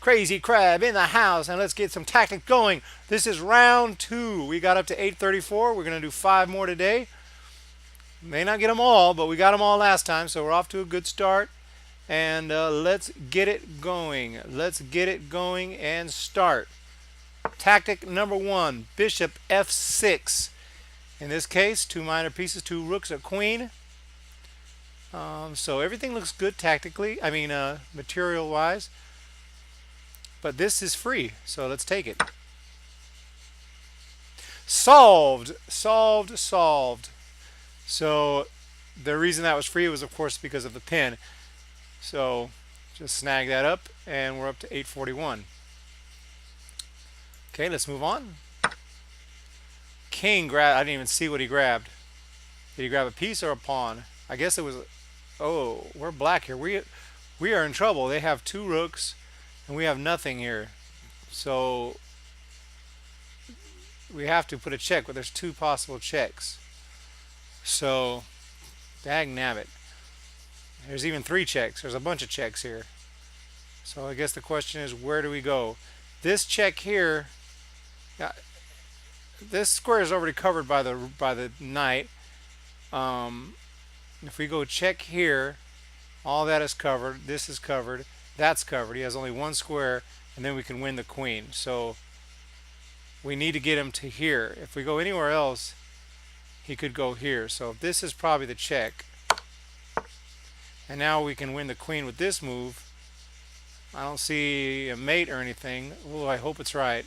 Crazy Crab in the house, and let's get some tactics going. This is round two. We got up to 834. We're going to do 5 more today. May not get them all, but we got them all last time, so we're off to a good start. And let's get it going. Let's get it going and start. Tactic number one, bishop f6. In this case, 2 minor pieces, 2 rooks, a queen. So everything looks good tactically, material wise. But this is free, so let's take it. Solved, solved, solved. So the reason that was free was, of course, because of the pin. So just snag that up, and we're up to 841. Okay, let's move on. King grab. I didn't even see what he grabbed. Did he grab a piece or a pawn? I guess it was. Oh, we're black here. We are in trouble. They have 2 rooks, and we have nothing here. So we have to put a check, but there's 2 possible checks. So, dag nabbit. There's even 3 checks. There's a bunch of checks here. So I guess the question is, where do we go? This check here, this square is already covered by the knight. If we go check here, all that is covered. This is covered. That's covered. He has only 1 square, and then we can win the queen. So we need to get him to here. If we go anywhere else, he could go here. So this is probably the check. And now we can win the queen with this move. I don't see a mate or anything. Oh, I hope it's right.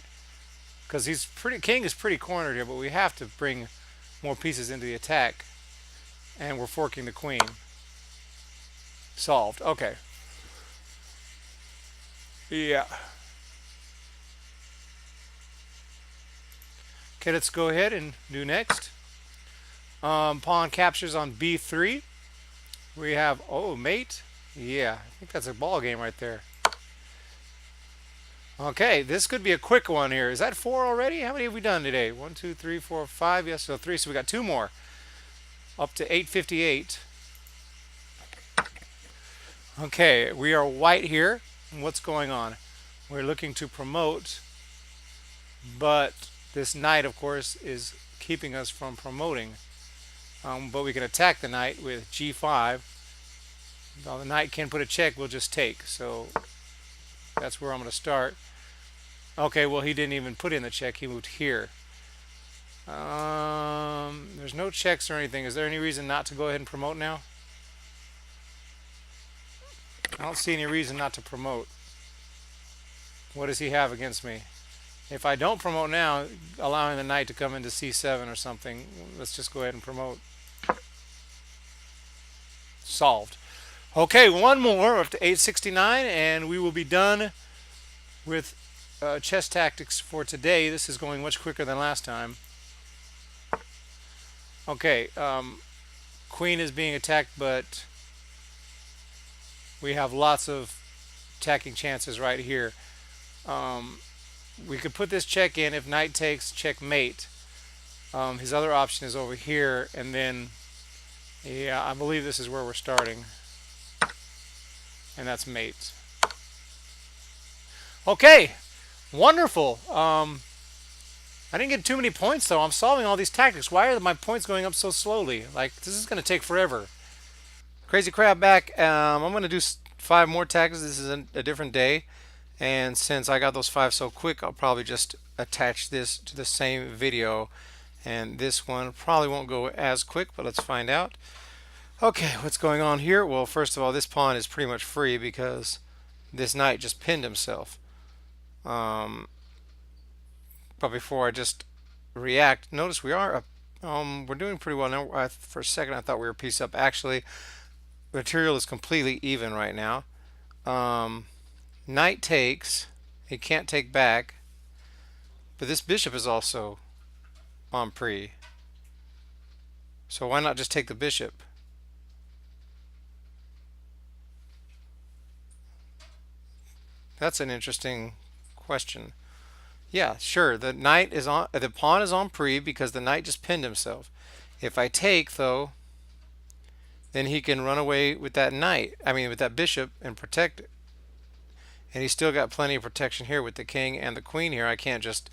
Because king is pretty cornered here, but we have to bring more pieces into the attack. And we're forking the queen. Solved. Okay. Yeah. Okay, let's go ahead and do next. Pawn captures on b3. We have, oh, mate. Yeah, I think that's a ball game right there. Okay, this could be a quick one here. Is that 4 already? How many have we done today? 1, 2, 3, 4, 5. Yes, so 3. So we got 2 more. Up to 858. Okay, we are white here. And what's going on? We're looking to promote, but this knight, of course, is keeping us from promoting. But we can attack the knight with g5. While the knight can put a check, we'll just take. So that's where I'm going to start. Okay, well, he didn't even put in the check. He moved here. There's no checks or anything. Is there any reason not to go ahead and promote now? I don't see any reason not to promote. What does he have against me? If I don't promote now, allowing the knight to come into c7 or something, let's just go ahead and promote. Solved. Okay, one more up to 869, and we will be done with chess tactics for today. This is going much quicker than last time. Okay, queen is being attacked, but we have lots of attacking chances right here. We could put this check in. If knight takes, checkmate. His other option is over here, and then, yeah, I believe this is where we're starting. And that's mate. Okay, wonderful. I didn't get too many points, though. I'm solving all these tactics. Why are my points going up so slowly? Like, this is going to take forever. Crazy Crab back. I'm going to do 5 more tactics. This is a different day. And since I got those 5 so quick, I'll probably just attach this to the same video. And this one probably won't go as quick, but let's find out. Okay, what's going on here? Well, first of all, this pawn is pretty much free because this knight just pinned himself. But before I just react, notice we are we're doing pretty well now. For a second, I thought we were piece up. Actually, material is completely even right now. Knight takes. He can't take back. But this bishop is also en prise. So why not just take the bishop? That's an interesting question. Yeah, sure. The knight is on. The pawn is en prise because the knight just pinned himself. If I take, though, then he can run away with that knight. I mean, with that bishop and protect it. And he's still got plenty of protection here with the king and the queen here. I can't just,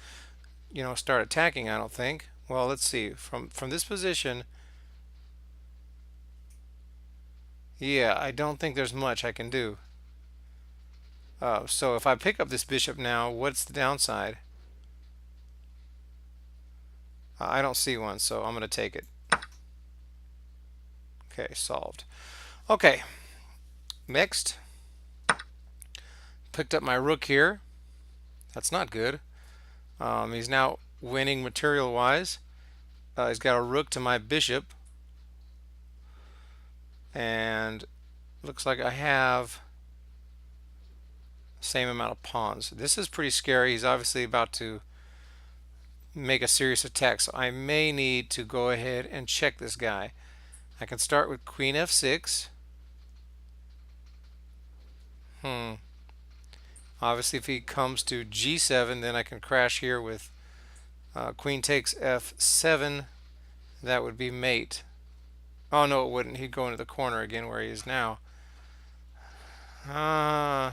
start attacking, I don't think. Well, let's see. From this position, yeah, I don't think there's much I can do. So if I pick up this bishop now, what's the downside? I don't see one, so I'm going to take it. Okay, solved. Okay, next. Picked up my rook here. That's not good. He's now winning material-wise. He's got a rook to my bishop. And looks like I have the same amount of pawns. This is pretty scary. He's obviously about to make a serious attack, so I may need to go ahead and check this guy. I can start with queen f6. Obviously, if he comes to g7, then I can crash here with queen takes f7. That would be mate. Oh, no, it wouldn't. He'd go into the corner again where he is now. I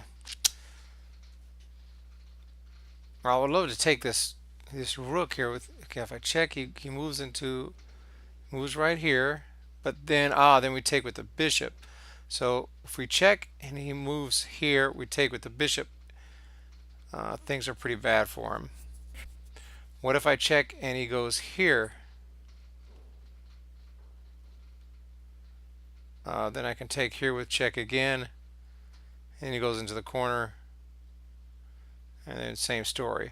would love to take this rook here with. Okay, if I check, he moves right here. But then we take with the bishop. So if we check and he moves here, we take with the bishop. Things are pretty bad for him. What if I check and he goes here? Then I can take here with check again, and he goes into the corner, and then same story.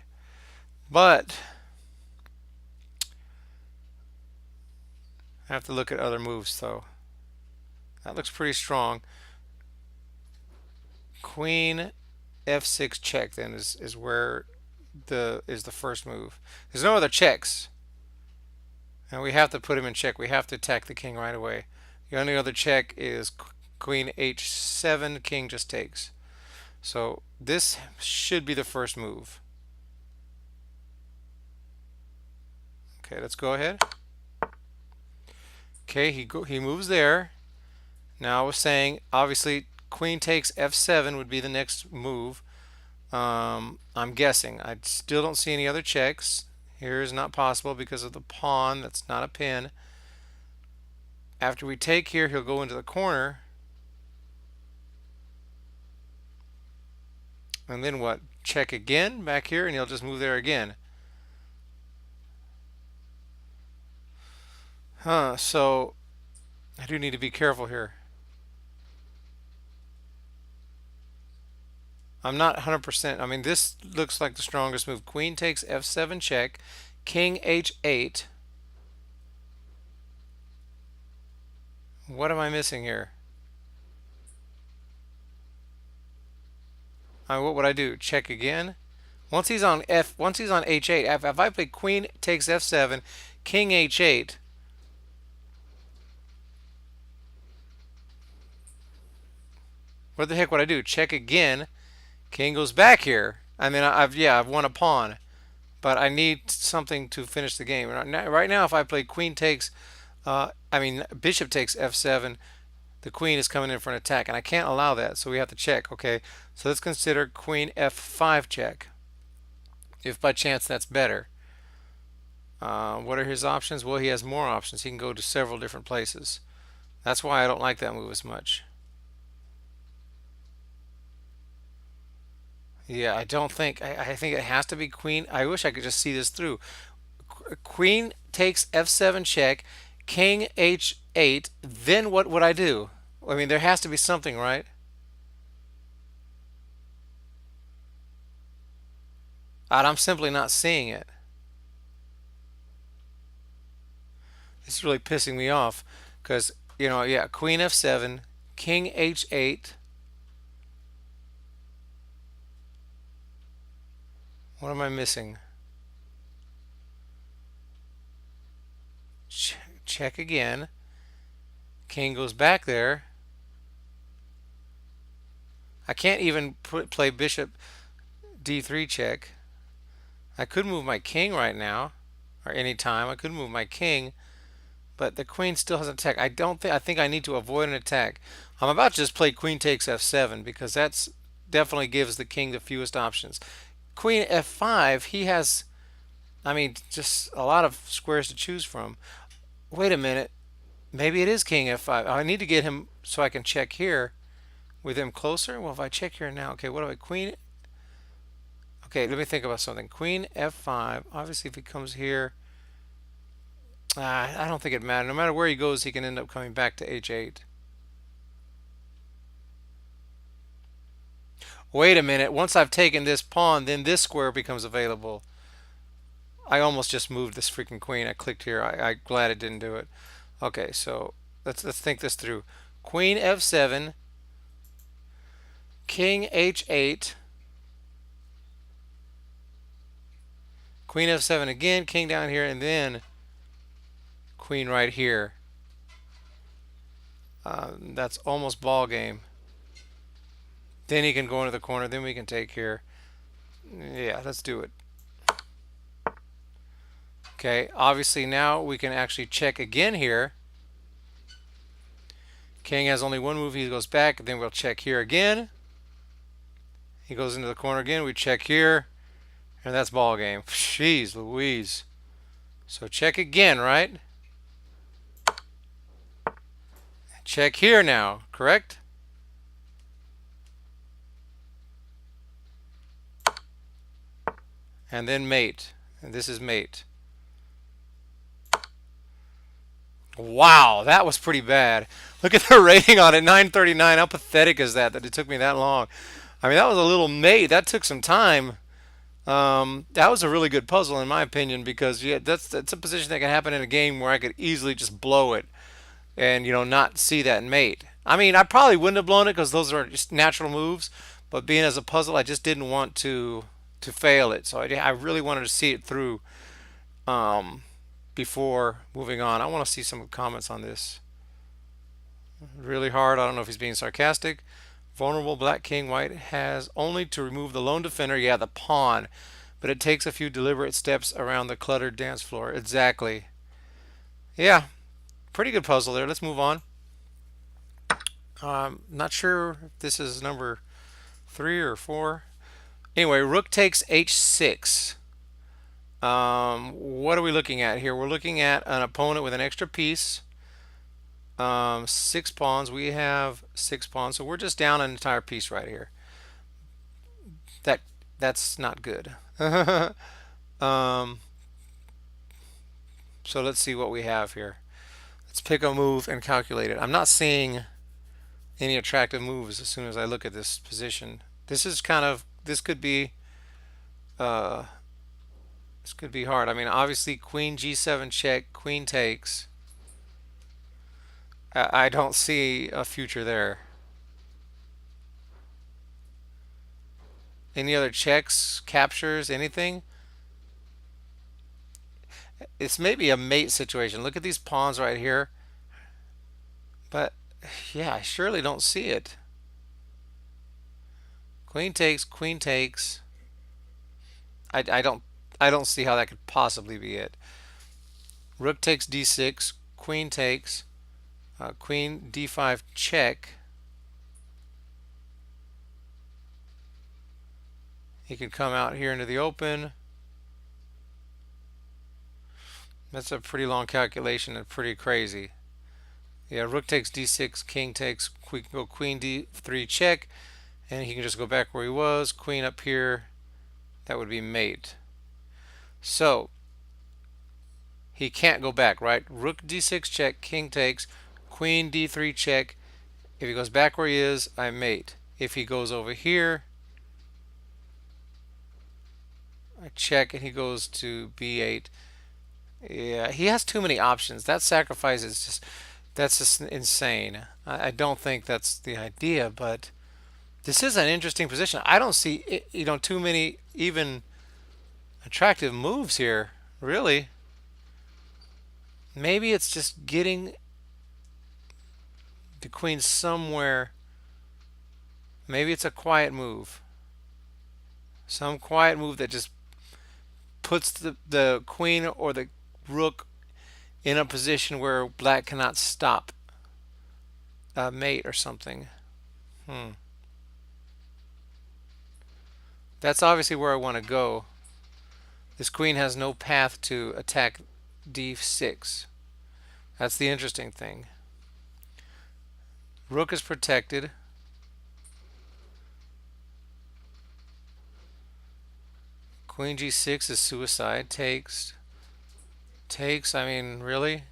But I have to look at other moves though. That looks pretty strong. Queen f6 check then is where the first move. There's no other checks, and we have to put him in check. We have to attack the king right away. The only other check is queen h7, king just takes. So this should be the first move. Okay, let's go ahead. Okay, he moves there. Now I was saying, obviously, queen takes f7 would be the next move. I'm guessing. I still don't see any other checks. Here is not possible because of the pawn. That's not a pin. After we take here, he'll go into the corner. And then what? Check again back here, and he'll just move there again. So I do need to be careful here. I'm not 100%. I mean, this looks like the strongest move. Queen takes f7 check, king h8. What am I missing here? What would I do? Check again? Once he's on h8, if I play queen takes f7, king h8, what the heck would I do? Check again. King goes back here. I mean, I've won a pawn, but I need something to finish the game. Right now, if I play queen takes, bishop takes f7, the queen is coming in for an attack, and I can't allow that, so we have to check. Okay, so let's consider queen f5 check, if by chance that's better. What are his options? Well, he has more options. He can go to several different places. That's why I don't like that move as much. Yeah, I don't think. I think it has to be queen. I wish I could just see this through. Queen takes f7 check, king h8. Then what would I do? I mean, there has to be something, right? And I'm simply not seeing it. It's really pissing me off because, yeah, queen f7, king h8. What am I missing? Check again. King goes back there. I can't even play bishop d3 check. I could move my king right now, or any time. I could move my king, but the queen still has an attack. I think I need to avoid an attack. I'm about to just play queen takes f7 because that's definitely gives the king the fewest options. Queen f5, he has, I mean, just a lot of squares to choose from. Wait a minute. Maybe it is king f5. I need to get him so I can check here with him closer. Well, if I check here now, okay, what do I, queen? Okay, let me think about something. Queen f5. Obviously, if he comes here, I don't think it matters. No matter where he goes, he can end up coming back to h8. Wait a minute. Once I've taken this pawn, then this square becomes available. I almost just moved this freaking queen. I clicked here. I'm glad it didn't do it. Okay, so let's think this through. Queen f7, king h8, queen f7 again, king down here, and then queen right here. That's almost ball game. Then he can go into the corner. Then we can take here. Yeah, let's do it. Okay, obviously now we can actually check again here. King has only one move. He goes back. Then we'll check here again. He goes into the corner again. We check here. And that's ball game. Jeez Louise. So check again, right? Check here now, correct? And then mate. And this is mate. Wow, that was pretty bad. Look at the rating on it, 939. How pathetic is that it took me that long? I mean, that was a little mate. That took some time. That was a really good puzzle in my opinion because yeah, that's a position that can happen in a game where I could easily just blow it and not see that mate. I mean, I probably wouldn't have blown it because those are just natural moves, but being as a puzzle, I just didn't want to fail it. So I really wanted to see it through um, before moving on. I want to see some comments on this. Really hard. I don't know if he's being sarcastic. Vulnerable black king white has only to remove the lone defender, yeah, the pawn, but it takes a few deliberate steps around the cluttered dance floor. Exactly. Yeah, pretty good puzzle there. Let's move on. Not sure if this is number 3 or 4. Anyway, rook takes h6. What are we looking at here? We're looking at an opponent with an extra piece. 6 pawns. We have 6 pawns, so we're just down an entire piece right here. That's not good. um, so let's see what we have here. Let's pick a move and calculate it. I'm not seeing any attractive moves as soon as I look at this position. This could be this could be hard. I mean, obviously queen g7 check, queen takes. I don't see a future there. Any other checks, captures, anything? It's maybe a mate situation. Look at these pawns right here. But yeah, I surely don't see it. Queen takes, queen takes. I don't see how that could possibly be it. Rook takes d6, queen takes, queen d5 check. He can come out here into the open. That's a pretty long calculation and pretty crazy. Yeah, rook takes d6, king takes, we can go queen d3 check, and he can just go back where he was. Queen up here, that would be mate. So he can't go back, right? Rook d6 check, king takes, queen d3 check. If he goes back where he is, I mate. If he goes over here, I check and he goes to b8. Yeah, he has too many options. That sacrifice is that's just insane. I don't think that's the idea, but this is an interesting position. I don't see too many even attractive moves here, really. Maybe it's just getting the queen somewhere. Maybe it's a quiet move. Some quiet move that just puts the queen or the rook in a position where black cannot stop a mate or something. That's obviously where I want to go. This queen has no path to attack d6. That's the interesting thing. Rook is protected. Queen g6 is suicide. Takes. Takes. I mean, really?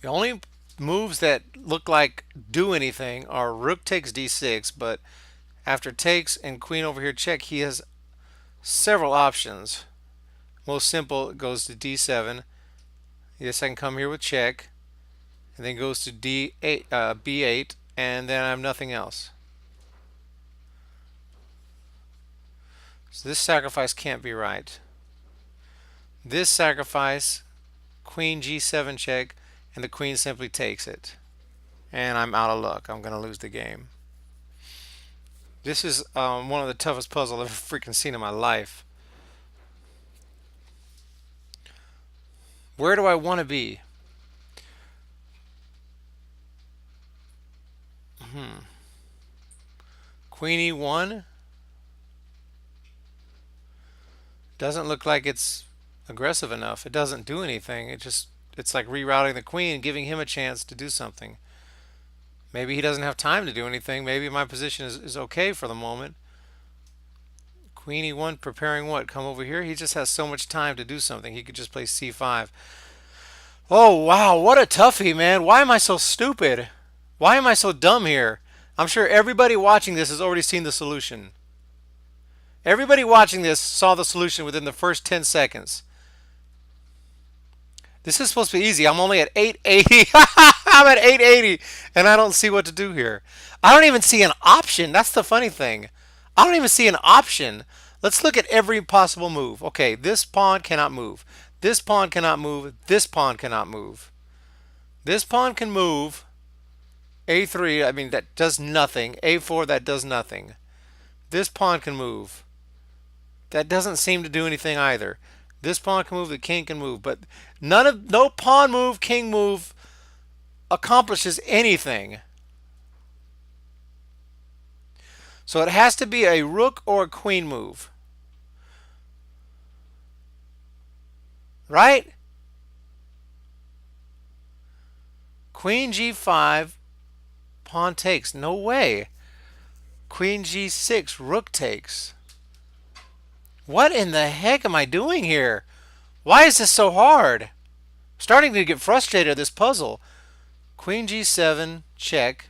The only moves that look like do anything are rook takes d6, but after takes and queen over here check, he has several options. Most simple, it goes to d7. Yes, I can come here with check, and then goes to d8, b8, and then I have nothing else. So this sacrifice can't be right. This sacrifice, queen g7 check, and the queen simply takes it. And I'm out of luck. I'm going to lose the game. This is one of the toughest puzzles I've ever freaking seen in my life. Where do I want to be? Queen e1 doesn't look like it's aggressive enough. It doesn't do anything. It's like rerouting the queen and giving him a chance to do something. Maybe he doesn't have time to do anything. Maybe my position is okay for the moment. Queen e1 preparing what? Come over here? He just has so much time to do something. He could just play c5. Oh, wow. What a toughie, man. Why am I so stupid? Why am I so dumb here? I'm sure everybody watching this has already seen the solution. Everybody watching this saw the solution within the first 10 seconds. This is supposed to be easy. I'm only at 880. I'm at 880 and I don't see what to do here. I don't even see an option. That's the funny thing. I don't even see an option. Let's look at every possible move. Okay, this pawn cannot move. This pawn cannot move. This pawn cannot move. This pawn can move. A3, I mean, that does nothing. A4, that does nothing. This pawn can move. That doesn't seem to do anything either. This pawn can move, the king can move, but no pawn move, king move accomplishes anything. So it has to be a rook or a queen move. Right? Queen g5, pawn takes. No way. Queen g6, rook takes. What in the heck am I doing here? Why is this so hard? I'm starting to get frustrated at this puzzle. Queen g7, check.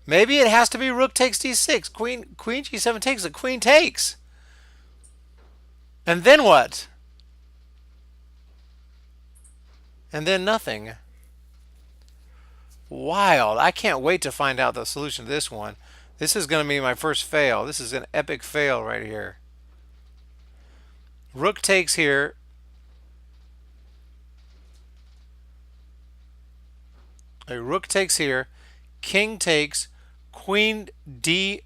Maybe it has to be rook takes d6. Queen g7 takes. The queen takes. And then what? And then nothing. Wild. I can't wait to find out the solution to this one. This is going to be my first fail. This is an epic fail right here. Rook takes here. A rook takes here. King takes. Queen d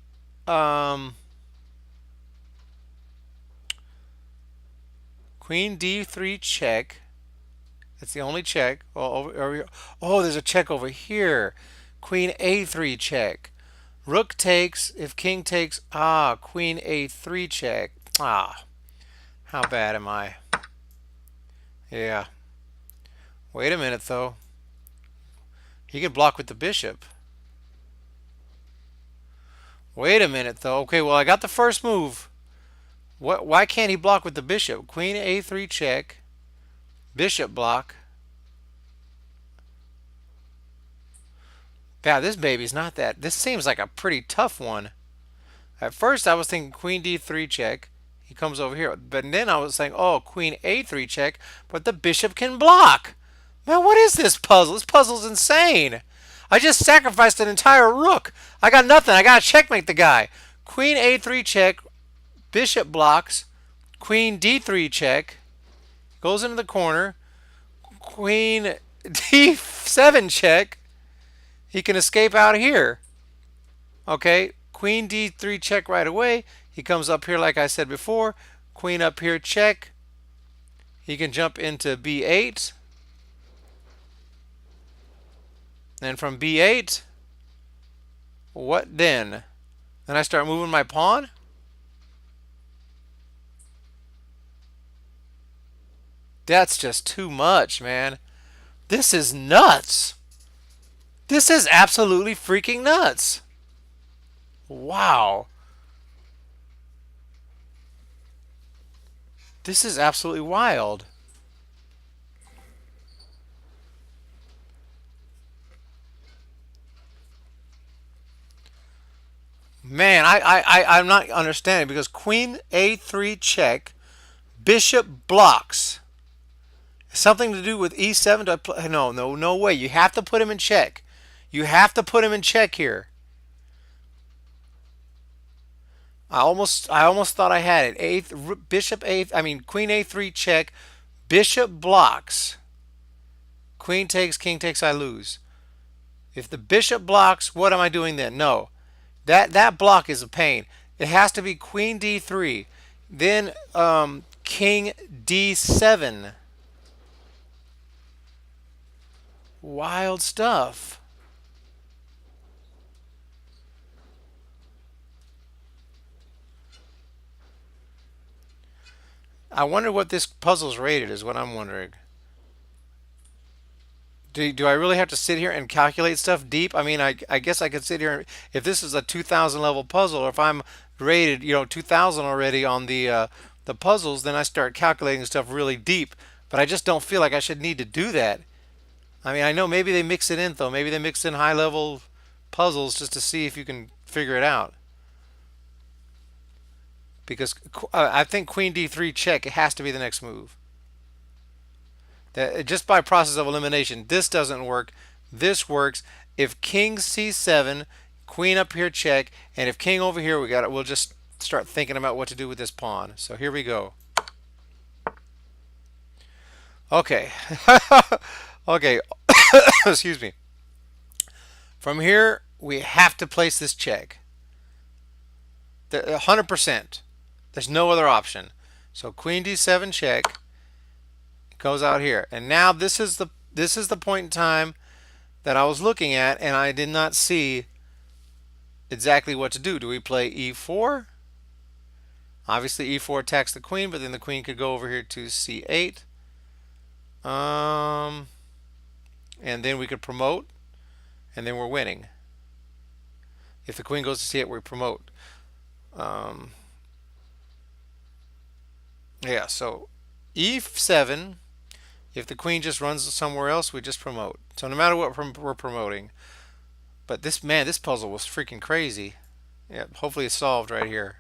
Queen d3 check. That's the only check. Oh, there's a check over here. Queen a3 check. Rook takes. If king takes, queen a3 check. How bad am I? Yeah. Wait a minute though. He could block with the bishop. Wait a minute though. Okay, well I got the first move. Why can't he block with the bishop? Queen a3 check. Bishop block. Yeah, this baby's not that. This seems like a pretty tough one. At first I was thinking queen d3 check. He comes over here. But then I was saying, oh, queen a3 check. But the bishop can block. Man, what is this puzzle? This puzzle's insane. I just sacrificed an entire rook. I got nothing. I got to checkmate the guy. Queen a3 check. Bishop blocks. Queen d3 check. Goes into the corner. Queen d7 check. He can escape out here. Okay. Queen d3 check right away. He comes up here like I said before. Queen up here check. He can jump into b8. And from b8, What then? Then I start moving my pawn? That's just too much, man. This is nuts. This is absolutely freaking nuts. Wow. This is absolutely wild. Man, I'm not understanding because queen a3 check, bishop blocks. Something to do with e7. No way. You have to put him in check. You have to put him in check here. I almost thought I had it. Eighth, bishop eighth. I mean, queen a3 check, bishop blocks. Queen takes, king takes, I lose. If the bishop blocks, what am I doing then? No, that block is a pain. It has to be queen d3, then king d7. Wild stuff. I wonder what this puzzle's rated is what I'm wondering. Do I really have to sit here and calculate stuff deep? I mean, I guess I could sit here if this is a 2000 level puzzle, or if I'm rated, 2000 already on the puzzles, then I start calculating stuff really deep. But I just don't feel like I should need to do that. I mean, I know maybe they mix it in though. Maybe they mix in high level puzzles just to see if you can figure it out. Because I think Queen D3 check, it has to be the next move. That just by process of elimination, this doesn't work. This works. If King C7, Queen up here check, and if King over here, we got it. We'll just start thinking about what to do with this pawn. So here we go. Okay. Okay. Excuse me. From here, we have to place this check. 100%. There's no other option. So Queen D7 check goes out here. And now this is the point in time that I was looking at, and I did not see exactly what to do. Do we play E4? Obviously E4 attacks the queen, but then the queen could go over here to C8. And then we could promote, and then we're winning. If the queen goes to C8, we promote. Yeah, so E7, if the queen just runs somewhere else, we just promote. So no matter what we're promoting. But this puzzle was freaking crazy. Yeah, hopefully it's solved right here.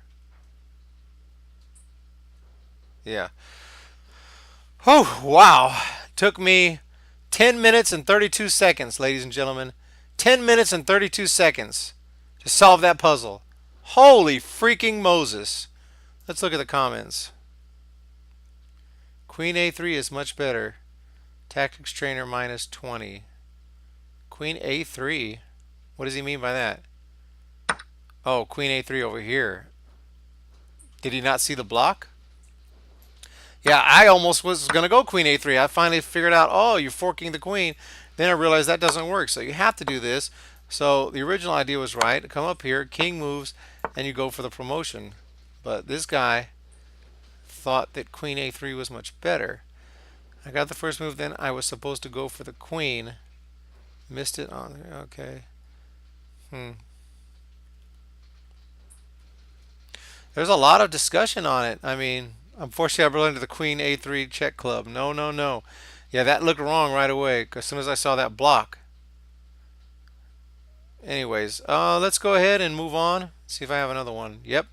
Yeah. Oh, wow. Took me 10 minutes and 32 seconds, ladies and gentlemen. 10 minutes and 32 seconds to solve that puzzle. Holy freaking Moses. Let's look at the comments. Queen A3 is much better. Tactics trainer minus 20. Queen A3? What does he mean by that? Oh, Queen A3 over here. Did he not see the block? Yeah, I almost was going to go Queen A3. I finally figured out, oh, you're forking the queen. Then I realized that doesn't work. So you have to do this. So the original idea was right. Come up here, king moves, and you go for the promotion. But this guy thought that Queen A3 was much better. I got the first move, then I was supposed to go for the queen. Missed it on there. Okay. There's a lot of discussion on it. I mean, unfortunately, I belong to the Queen A3 check club. No, no, no. Yeah, that looked wrong right away as soon as I saw that block. Anyways, let's go ahead and move on. See if I have another one. Yep.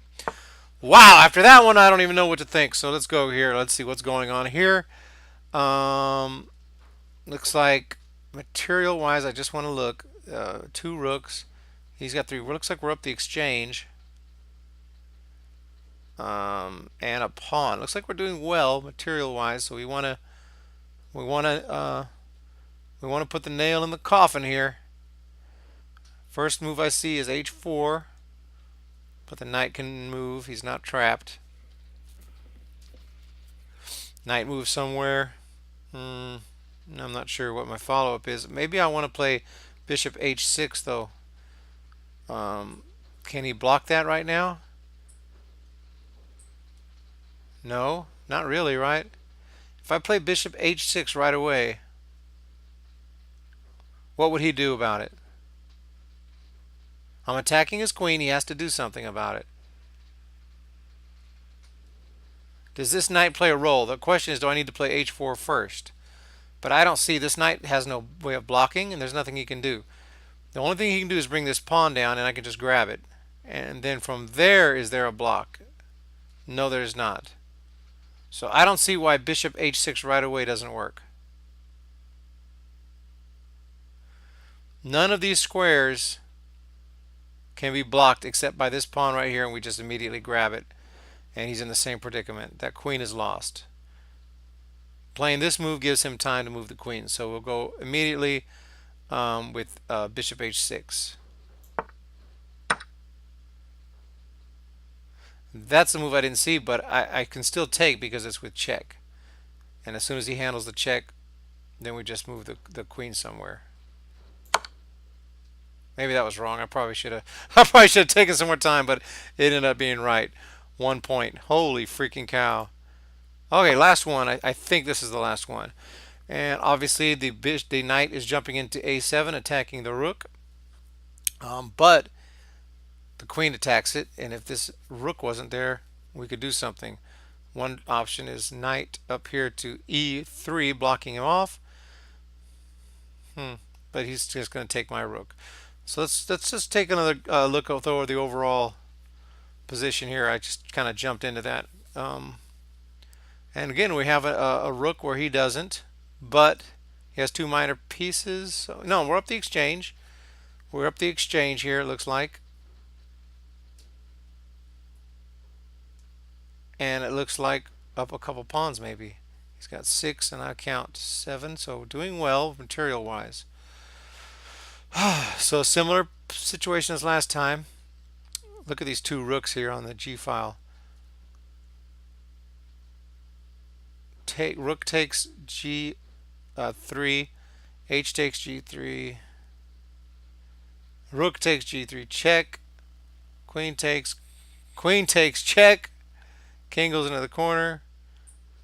Wow, after that one, I don't even know what to think. So let's go here. Let's see what's going on here. Looks like material-wise, I just want to look. Two rooks. He's got three. Looks like we're up the exchange. And a pawn. Looks like we're doing well material-wise. So we want to put the nail in the coffin here. First move I see is H4. But the knight can move. He's not trapped. Knight moves somewhere. I'm not sure what my follow-up is. Maybe I want to play bishop H6 though. Can he block that right now? No, not really, right? If I play bishop h6 right away, what would he do about it? I'm attacking his queen. He has to do something about it. Does this knight play a role? The question is, do I need to play h4 first? But I don't see, this knight has no way of blocking, and there's nothing he can do. The only thing he can do is bring this pawn down, and I can just grab it. And then from there, is there a block? No, there's not. So I don't see why bishop h6 right away doesn't work. None of these squares can be blocked except by this pawn right here, and we just immediately grab it. And he's in the same predicament. That queen is lost. Playing this move gives him time to move the queen. So we'll go immediately with bishop h6. That's the move I didn't see, but I can still take because it's with check. And as soon as he handles the check, then we just move the queen somewhere. Maybe that was wrong. I probably should have taken some more time, but it ended up being right. 1 point. Holy freaking cow. Okay, last one. I think this is the last one. And obviously the knight is jumping into a7, attacking the rook. But the queen attacks it, and if this rook wasn't there, we could do something. One option is knight up here to e3, blocking him off. But he's just going to take my rook. So let's just take another look over the overall position here. I just kind of jumped into that. And again, we have a rook where he doesn't, but he has two minor pieces. So, no, we're up the exchange. We're up the exchange here, it looks like. And it looks like up a couple pawns maybe. He's got 6 and I count 7, so doing well material-wise. So similar situation as last time. Look at these two rooks here on the G file. Rook takes G3, H takes G3, Rook takes G3, check, Queen takes check, King goes into the corner.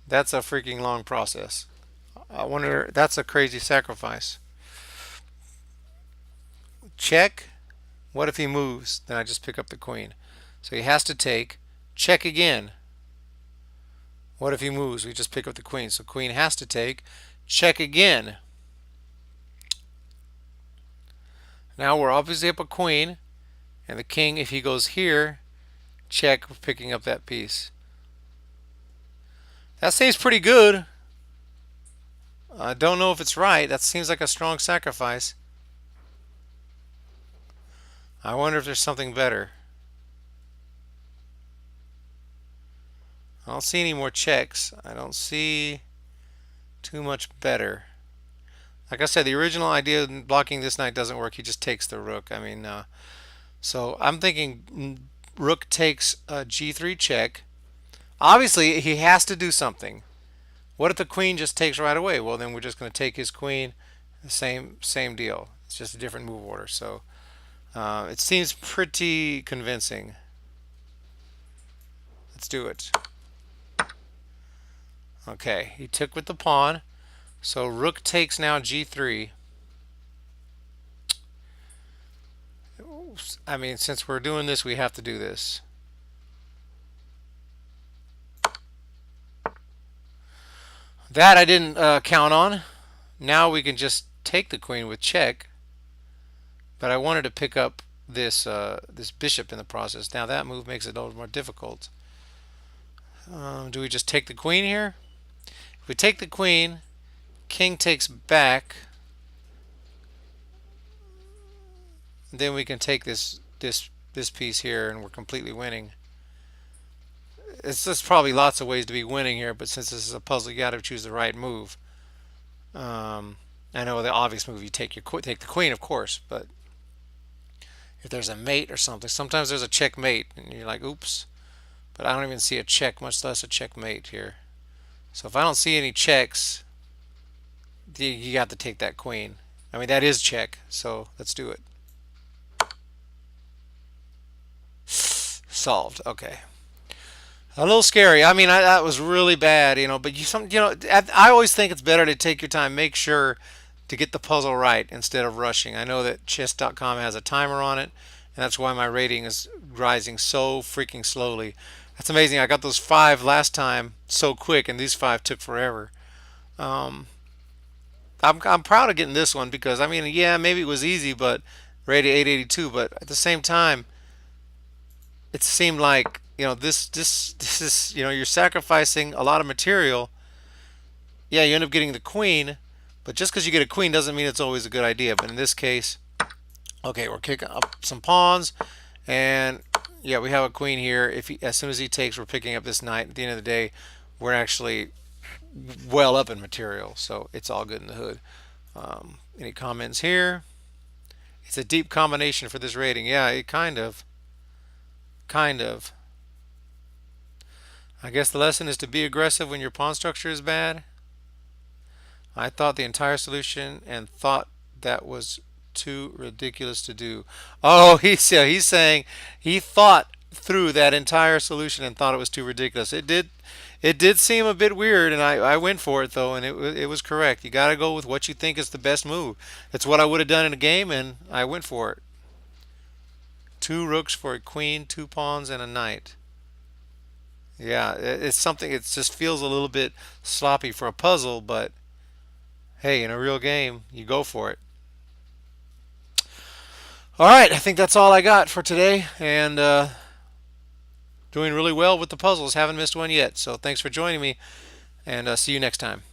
That's a freaking long process. I wonder, that's a crazy sacrifice. Check. What if he moves? Then I just pick up the queen. So he has to take. Check again. What if he moves? We just pick up the queen. So queen has to take. Check again. Now we're obviously up a queen. And the king, if he goes here, check, we're picking up that piece. That seems pretty good. I don't know if it's right. That seems like a strong sacrifice. I wonder if there's something better. I don't see any more checks. I don't see too much better. Like I said, the original idea of blocking this knight doesn't work. He just takes the rook. I mean, so I'm thinking rook takes a g3 check. Obviously, he has to do something. What if the queen just takes right away? Well, then we're just going to take his queen. The same deal. It's just a different move order. So it seems pretty convincing. Let's do it. Okay, he took with the pawn. So rook takes now g3. I mean, since we're doing this, we have to do this. That I didn't count on. Now we can just take the queen with check. But I wanted to pick up this this bishop in the process. Now that move makes it a little more difficult. Do we just take the queen here? If we take the queen, king takes back. Then we can take this piece here, and we're completely winning. There's probably lots of ways to be winning here, but since this is a puzzle, you got to choose the right move. I know the obvious move, you take the queen, of course, but if there's a mate or something, sometimes there's a checkmate, and you're like, oops. But I don't even see a check, much less a checkmate here. So if I don't see any checks, you got to take that queen. I mean, that is check, so let's do it. Solved. Okay. A little scary. I mean, that was really bad, But I always think it's better to take your time, make sure to get the puzzle right instead of rushing. I know that chess.com has a timer on it, and that's why my rating is rising so freaking slowly. That's amazing. I got those five last time so quick, and these five took forever. Um, I'm proud of getting this one because I mean, yeah, maybe it was easy, but rated 882. But at the same time, it seemed like this is you're sacrificing a lot of material. Yeah, you end up getting the queen, but just because you get a queen doesn't mean it's always a good idea. But in this case, okay, we're kicking up some pawns, and yeah, we have a queen here. As soon as he takes, we're picking up this knight. At the end of the day, we're actually well up in material, so it's all good in the hood. Any comments here? It's a deep combination for this rating. Yeah, it kind of. I guess the lesson is to be aggressive when your pawn structure is bad. I thought the entire solution and thought that was too ridiculous to do. Oh, he's saying he thought through that entire solution and thought it was too ridiculous. It did seem a bit weird, and I went for it though, and it was correct. You got to go with what you think is the best move. It's what I would have done in a game, and I went for it. Two rooks for a queen, two pawns, and a knight. Yeah, it's something. It just feels a little bit sloppy for a puzzle, but hey, in a real game, you go for it. All right, I think that's all I got for today, and doing really well with the puzzles. Haven't missed one yet. So thanks for joining me, and see you next time.